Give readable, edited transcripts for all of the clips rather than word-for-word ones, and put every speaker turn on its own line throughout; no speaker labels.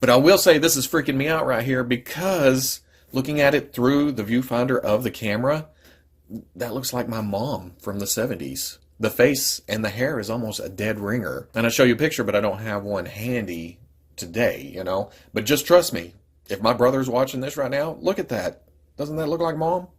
But I will say this is freaking me out right here because looking at it through the viewfinder of the camera, that looks like my mom from the 70s. The face and the hair is almost a dead ringer. And I show you a picture, but I don't have one handy today, you know. But just trust me, if my brother's watching this right now, look at that. Doesn't that look like mom?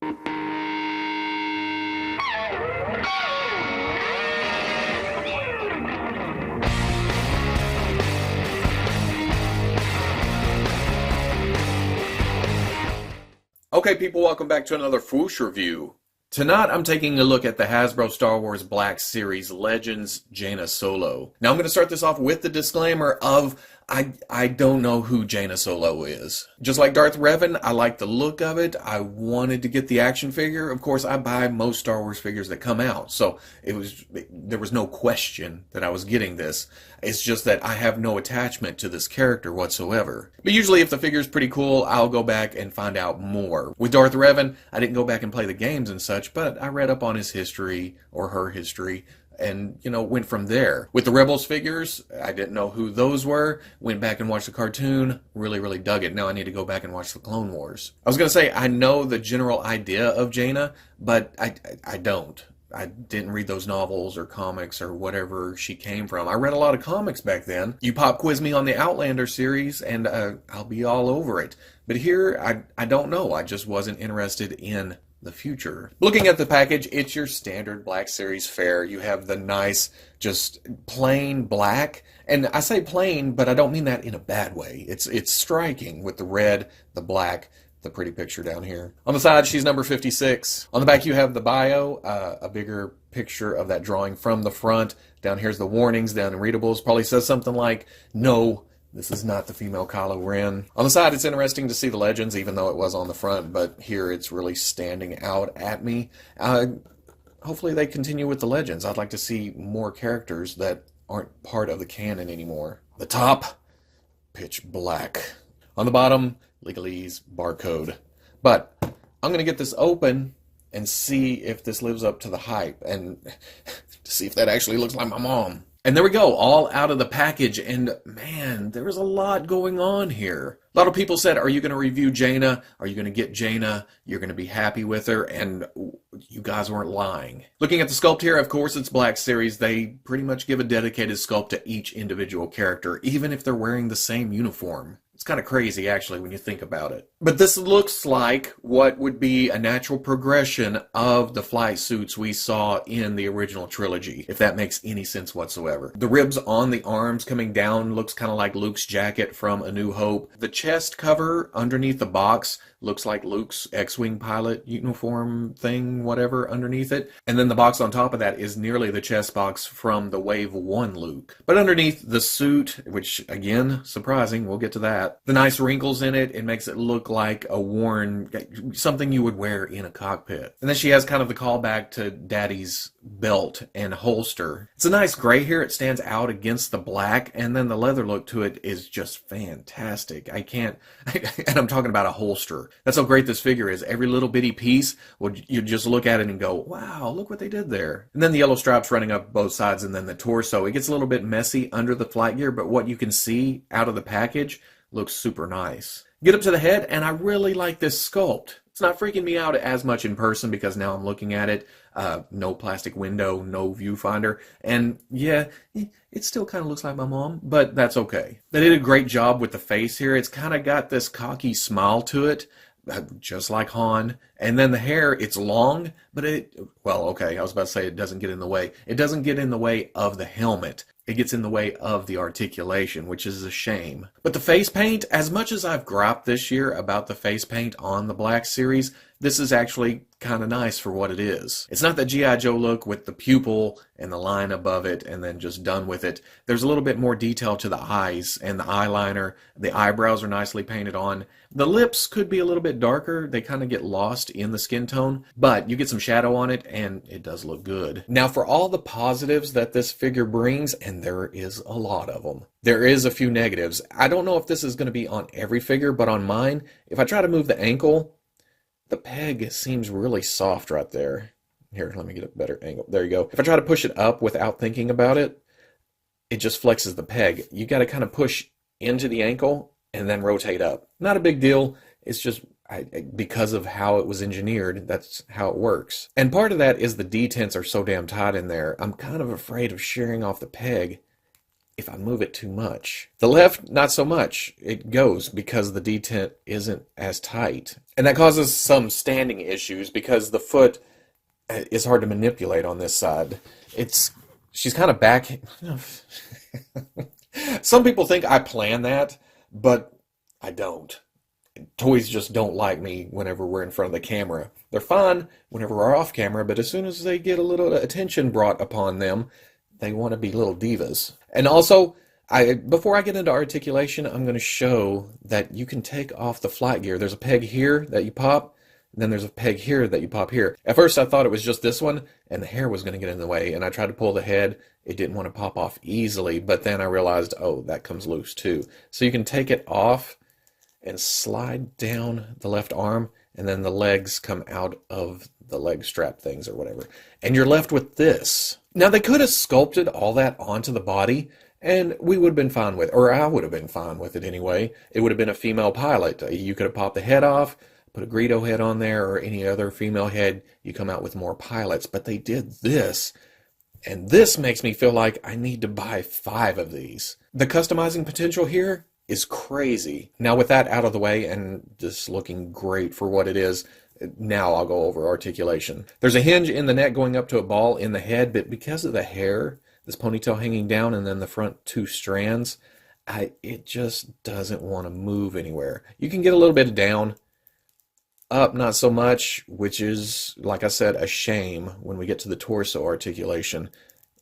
Okay, people, welcome back to another Fwoosh review. Tonight, I'm taking a look at the Hasbro Star Wars Black Series Legends Jaina Solo. Now, I'm going to start this off with the disclaimer of I don't know who Jaina Solo is. Just like Darth Revan, I like the look of it. I wanted to get the action figure. Of course, I buy most Star Wars figures that come out, so there was no question that I was getting this. It's just that I have no attachment to this character whatsoever. But usually if the figure's pretty cool, I'll go back and find out more. With Darth Revan, I didn't go back and play the games and such, but I read up on his history, or her history, and, you know, went from there. With the Rebels figures, I didn't know who those were. Went back and watched the cartoon. Really dug it. Now I need to go back and watch the Clone Wars. I was going to say, I know the general idea of Jaina, but I don't. I didn't read those novels or comics or whatever she came from. I read a lot of comics back then. You pop quiz me on the Outlander series and I'll be all over it. But here, I don't know. I just wasn't interested in the future. Looking at the package, it's your standard Black Series fare. You have the nice, just plain black. And I say plain, but I don't mean that in a bad way. It's striking with the red, the black, the pretty picture down here. On the side, she's number 56. On the back, you have the bio, a bigger picture of that drawing from the front. Down here's the warnings, down in readables. Probably says something like, no, this is not the female Kylo Ren. On the side, it's interesting to see the legends, even though it was on the front, but here it's really standing out at me. Hopefully they continue with the legends. I'd like to see more characters that aren't part of the canon anymore. The top, pitch black. On the bottom, legalese barcode. But I'm going to get this open and see if this lives up to the hype and to see if that actually looks like my mom. And there we go, all out of the package, and man, there was a lot going on here. A lot of people said, are you going to review Jaina? Are you going to get Jaina? You're going to be happy with her, and you guys weren't lying. Looking at the sculpt here, of course, it's Black Series. They pretty much give a dedicated sculpt to each individual character, even if they're wearing the same uniform. It's kind of crazy, actually, when you think about it. But this looks like what would be a natural progression of the flight suits we saw in the original trilogy, if that makes any sense whatsoever. The ribs on the arms coming down looks kind of like Luke's jacket from A New Hope. The chest cover underneath the box looks like Luke's X-Wing pilot uniform thing, whatever, underneath it. And then the box on top of that is nearly the chest box from the Wave 1 Luke. But underneath the suit, which, again, surprising, we'll get to that. The nice wrinkles in it, it makes it look like a worn, something you would wear in a cockpit. And then she has kind of the callback to Daddy's belt and holster. It's a nice gray here. It stands out against the black, and then the leather look to it is just fantastic. I can't, and I'm talking about a holster. That's how great this figure is. Every little bitty piece, you just look at it and go, wow, look what they did there. And then the yellow stripes running up both sides, and then the torso. It gets a little bit messy under the flight gear, but what you can see out of the package looks super nice. Get up to the head, and I really like this sculpt. It's not freaking me out as much in person because now I'm looking at it. No plastic window, no viewfinder. And yeah, it still kind of looks like my mom, but that's okay. They did a great job with the face here. It's kind of got this cocky smile to it, just like Han. And then the hair, it's long, but well, okay, I was about to say it doesn't get in the way. It doesn't get in the way of the helmet. It gets in the way of the articulation, which is a shame. But the face paint, as much as I've griped this year about the face paint on the Black Series, this is actually kind of nice for what it is. It's not the G.I. Joe look with the pupil and the line above it and then just done with it. There's a little bit more detail to the eyes and the eyeliner. The eyebrows are nicely painted on. The lips could be a little bit darker. They kind of get lost in the skin tone, but you get some shadow on it and it does look good. Now, for all the positives that this figure brings, and there is a lot of them, there is a few negatives. I don't know if this is going to be on every figure, but on mine, if I try to move the ankle, the peg seems really soft right there. Here, let me get a better angle. There you go. If I try to push it up without thinking about it, it just flexes the peg. You got to kind of push into the ankle and then rotate up. Not a big deal. It's just because of how it was engineered, that's how it works. And part of that is the detents are so damn tight in there. I'm kind of afraid of shearing off the peg if I move it too much. The left, not so much. It goes because the detent isn't as tight. And that causes some standing issues because the foot is hard to manipulate on this side. She's kind of back. Some people think I plan that, but I don't. Toys just don't like me whenever we're in front of the camera. They're fine whenever we're off camera, but as soon as they get a little attention brought upon them, they want to be little divas. And also, before I get into articulation, I'm going to show that you can take off the flight gear. There's a peg here that you pop, and then there's a peg here that you pop here. At first I thought it was just this one, and the hair was going to get in the way, and I tried to pull the head. It didn't want to pop off easily, but then I realized, oh, that comes loose too. So you can take it off and slide down the left arm, and then the legs come out of the leg strap things or whatever. And you're left with this. Now, they could have sculpted all that onto the body, and we would have been fine with it, or I would have been fine with it anyway. It would have been a female pilot. You could have popped the head off, put a Greedo head on there, or any other female head. You come out with more pilots, but they did this. And this makes me feel like I need to buy 5 of these. The customizing potential here is crazy. Now with that out of the way and just looking great for what it is, now I'll go over articulation. There's a hinge in the neck going up to a ball in the head, but because of the hair, this ponytail hanging down and then the front 2 strands, it just doesn't want to move anywhere. You can get a little bit down, up not so much, which is, like I said, a shame when we get to the torso articulation.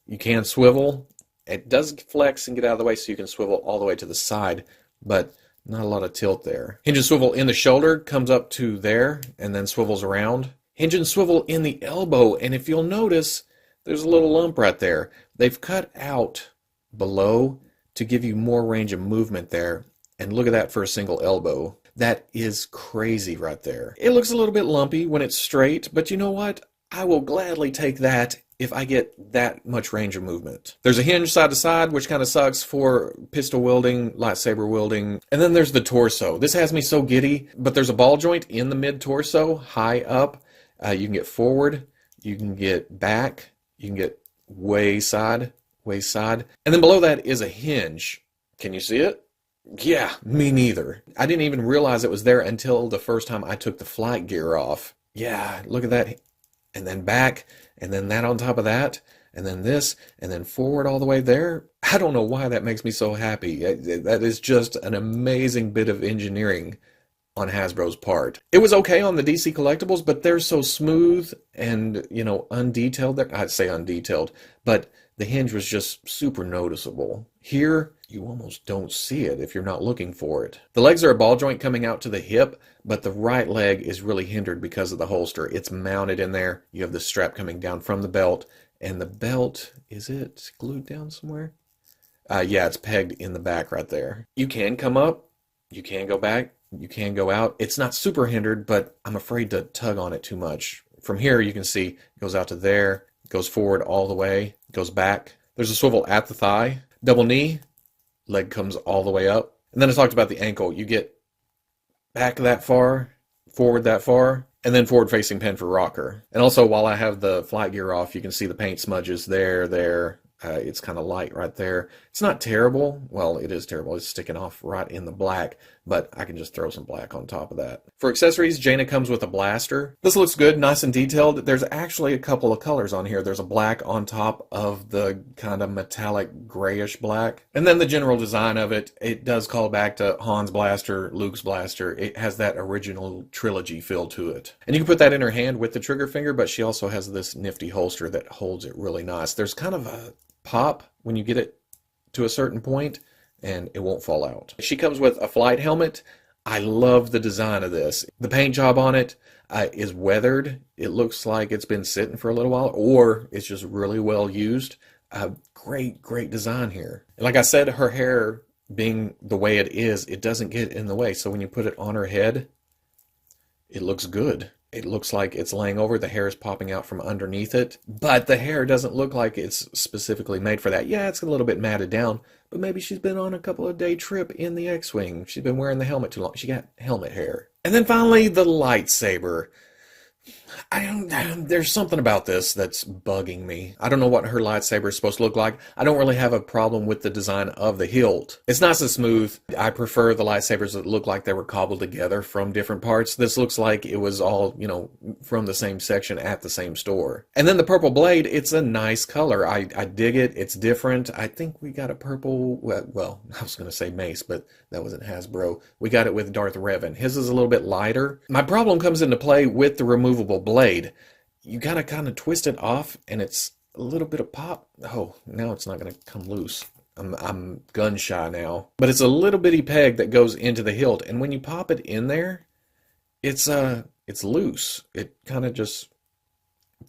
You can swivel. It does flex and get out of the way so you can swivel all the way to the side, but not a lot of tilt there. Hinge and swivel in the shoulder comes up to there and then swivels around. Hinge and swivel in the elbow, and if you'll notice, there's a little lump right there. They've cut out below to give you more range of movement there, and look at that for a single elbow. That is crazy right there. It looks a little bit lumpy when it's straight, but you know what? I will gladly take that if I get that much range of movement. There's a hinge side to side, which kind of sucks for pistol wielding, lightsaber wielding. And then there's the torso. This has me so giddy, but there's a ball joint in the mid-torso, high up. You can get forward, you can get back, you can get way side. And then below that is a hinge. Can you see it? Yeah, me neither. I didn't even realize it was there until the first time I took the flight gear off. Yeah, look at that. And then back, and then that on top of that, and then this, and then forward all the way there. I don't know why that makes me so happy. That is just an amazing bit of engineering on Hasbro's part. It was okay on the DC collectibles, but they're so smooth and, you know, undetailed. I'd say undetailed, but the hinge was just super noticeable. Here, you almost don't see it if you're not looking for it. The legs are a ball joint coming out to the hip, but the right leg is really hindered because of the holster. It's mounted in there. You have the strap coming down from the belt, and the belt, is it glued down somewhere? Yeah, it's pegged in the back right there. You can come up, you can go back, you can go out. It's not super hindered, but I'm afraid to tug on it too much. From here, you can see it goes out to there, goes forward all the way, goes back. There's a swivel at the thigh. Double knee, leg comes all the way up. And then I talked about the ankle. You get back that far, forward that far, and then forward facing pin for rocker. And also while I have the flight gear off, you can see the paint smudges there. It's kind of light right there. It's not terrible. Well, it is terrible. It's sticking off right in the black, but I can just throw some black on top of that. For accessories, Jaina comes with a blaster. This looks good, nice and detailed. There's actually a couple of colors on here. There's a black on top of the kind of metallic grayish black. And then the general design of it, it does call back to Han's blaster, Luke's blaster. It has that original trilogy feel to it. And you can put that in her hand with the trigger finger, but she also has this nifty holster that holds it really nice. There's kind of a pop when you get it to a certain point and it won't fall out. She comes with a flight helmet. I love the design of this. The paint job on it is weathered. It looks like it's been sitting for a little while, or it's just really well used. Great design here. And like I said, her hair being the way it is, it doesn't get in the way. So when you put it on her head, it looks good. It looks like it's laying over. The hair is popping out from underneath it. But the hair doesn't look like it's specifically made for that. Yeah, it's a little bit matted down. But maybe she's been on a couple of day trip in the X-Wing. She's been wearing the helmet too long. She got helmet hair. And then finally, the lightsaber. There's something about this that's bugging me. I don't know what her lightsaber is supposed to look like. I don't really have a problem with the design of the hilt. It's nice and smooth. I prefer the lightsabers that look like they were cobbled together from different parts. This looks like it was all, from the same section at the same store. And then the purple blade, it's a nice color. I dig it. It's different. I think we got a purple, well, I was going to say mace, but that wasn't Hasbro. We got it with Darth Revan. His is a little bit lighter. My problem comes into play with the removable blade. You gotta kind of twist it off, and it's a little bit of pop. Oh, now it's not gonna come loose. I'm gun shy now. But it's a little bitty peg that goes into the hilt, and when you pop it in there, it's loose. It kind of just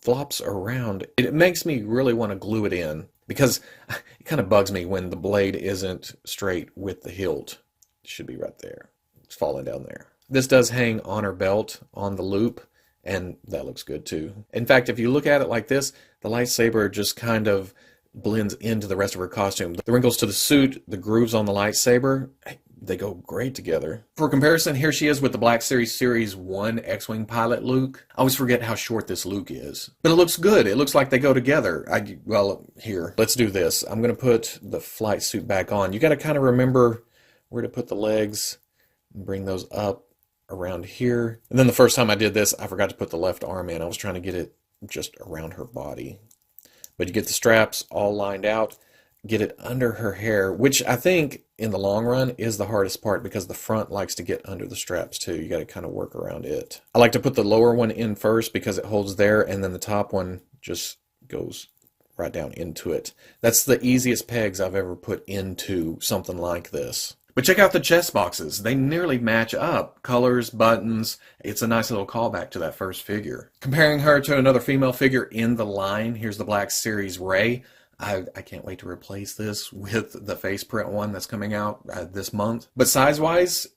flops around. It makes me really want to glue it in, because it kind of bugs me when the blade isn't straight with the hilt. It should be right there. It's falling down there. This does hang on her belt on the loop, and that looks good too. In fact, if you look at it like this, the lightsaber just kind of blends into the rest of her costume. The wrinkles to the suit, the grooves on the lightsaber, they go great together. For comparison, here she is with the Black Series Series 1 X-Wing pilot Luke. I always forget how short this Luke is. But it looks good. It looks like they go together. Well, here, let's do this. I'm going to put the flight suit back on. You got to kind of remember where to put the legs and bring those up around here. And then the first time I did this, I forgot to put the left arm in. I was trying to get it just around her body. But you get the straps all lined out, get it under her hair, which I think in the long run is the hardest part, because the front likes to get under the straps too. You got to kind of work around it. I like to put the lower one in first because it holds there, and then the top one just goes right down into it. That's the easiest pegs I've ever put into something like this. But check out the chest boxes. They nearly match up. Colors, buttons. It's a nice little callback to that first figure. Comparing her to another female figure in the line, here's the Black Series Rey. I can't wait to replace this with the face print one that's coming out this month. But size-wise,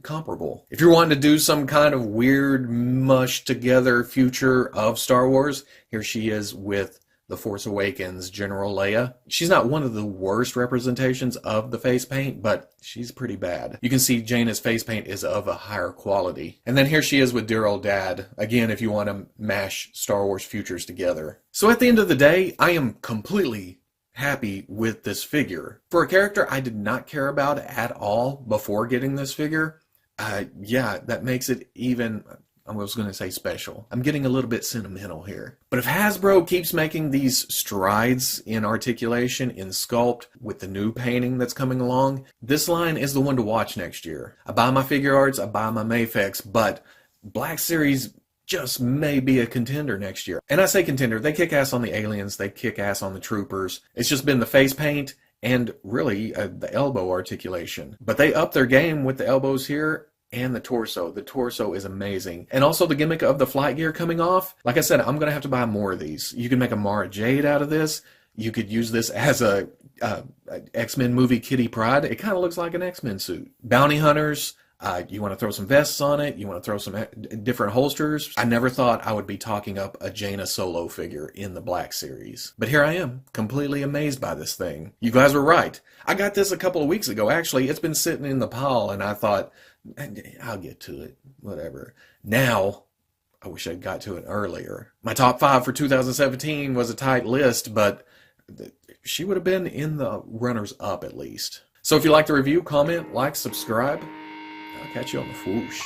comparable. If you're wanting to do some kind of weird mush together future of Star Wars, here she is with The Force Awakens General Leia. She's not one of the worst representations of the face paint, but she's pretty bad. You can see Jaina's face paint is of a higher quality. And then here she is with Dear Old Dad. Again, if you want to mash Star Wars futures together. So at the end of the day, I am completely happy with this figure. For a character I did not care about at all before getting this figure, yeah, that makes it even, I was going to say special. I'm getting a little bit sentimental here. But if Hasbro keeps making these strides in articulation, in sculpt, with the new painting that's coming along, this line is the one to watch next year. I buy my figure arts, I buy my Mayfex, but Black Series just may be a contender next year. And I say contender, they kick ass on the aliens, they kick ass on the troopers. It's just been the face paint and really the elbow articulation. But they up their game with the elbows here. And the torso. The torso is amazing. And also the gimmick of the flight gear coming off. Like I said, I'm going to have to buy more of these. You can make a Mara Jade out of this. You could use this as a X-Men movie Kitty Pryde. It kind of looks like an X-Men suit. Bounty hunters. You want to throw some vests on it. You want to throw some different holsters. I never thought I would be talking up a Jaina Solo figure in the Black Series. But here I am, completely amazed by this thing. You guys were right. I got this a couple of weeks ago. Actually, it's been sitting in the pile, and I thought, I'll get to it, whatever. Now, I wish I'd got to it earlier. My top 5 for 2017 was a tight list, but she would have been in the runners-up at least. So if you like the review, comment, like, subscribe. I'll catch you on the Fwoosh.